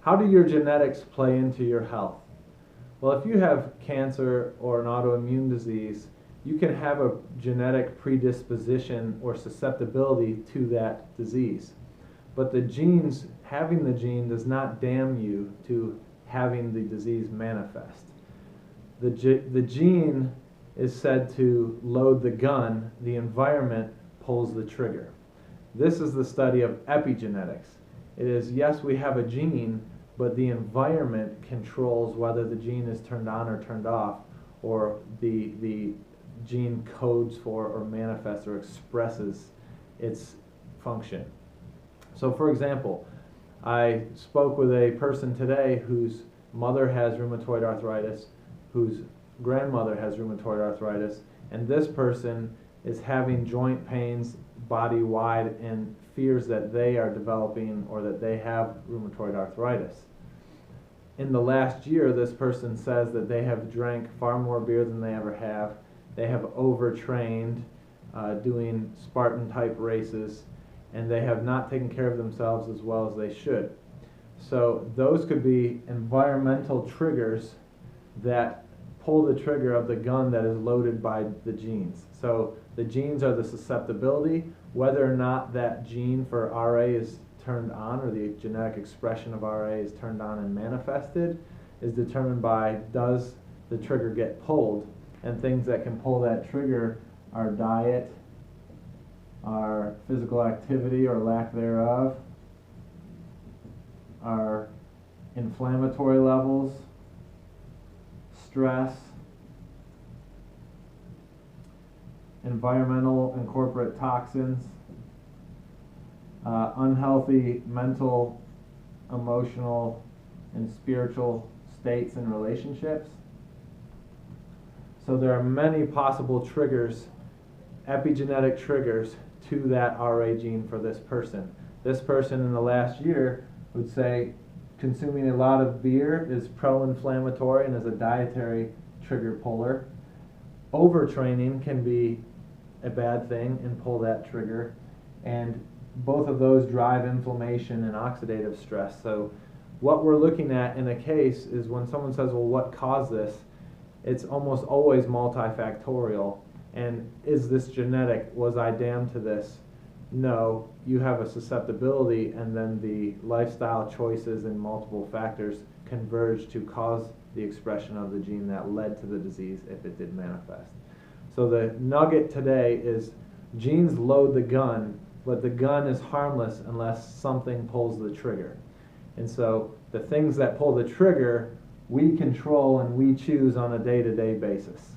How do your genetics play into your health? Well, if you have cancer or an autoimmune disease, you can have a genetic predisposition or susceptibility to that disease. But the genes, having the gene does not damn you to having the disease manifest. The gene is said to load the gun, the environment pulls the trigger. This is the study of epigenetics. It is, yes, we have a gene, but the environment controls whether the gene is turned on or turned off, or the gene codes for or manifests or expresses its function. So for example, I spoke with a person today whose mother has rheumatoid arthritis, whose grandmother has rheumatoid arthritis, and this person is having joint pains body-wide and fears that they are developing or that they have rheumatoid arthritis. In the last year, this person says that they have drank far more beer than they ever have. They have overtrained doing Spartan-type races, and they have not taken care of themselves as well as they should. So those could be environmental triggers that pull the trigger of the gun that is loaded by the genes. So the genes are the susceptibility. Whether or not that gene for RA is turned on, or the genetic expression of RA is turned on and manifested, is determined by, does the trigger get pulled? And things that can pull that trigger are diet, our physical activity or lack thereof, our inflammatory levels, stress, environmental and corporate toxins, unhealthy mental, emotional, and spiritual states and relationships. So there are many possible triggers, epigenetic triggers, to that RA gene for this person. This person in the last year would say consuming a lot of beer is pro-inflammatory and is a dietary trigger puller. Overtraining can be a bad thing and pull that trigger, and both of those drive inflammation and oxidative stress. So what we're looking at in a case is when someone says, well, what caused this? It's almost always multifactorial. And is this genetic? Was I damned to this? No, you have a susceptibility, and then the lifestyle choices and multiple factors converge to cause the expression of the gene that led to the disease if it did manifest. So the nugget today is genes load the gun, but the gun is harmless unless something pulls the trigger. And so the things that pull the trigger, we control and we choose on a day-to-day basis.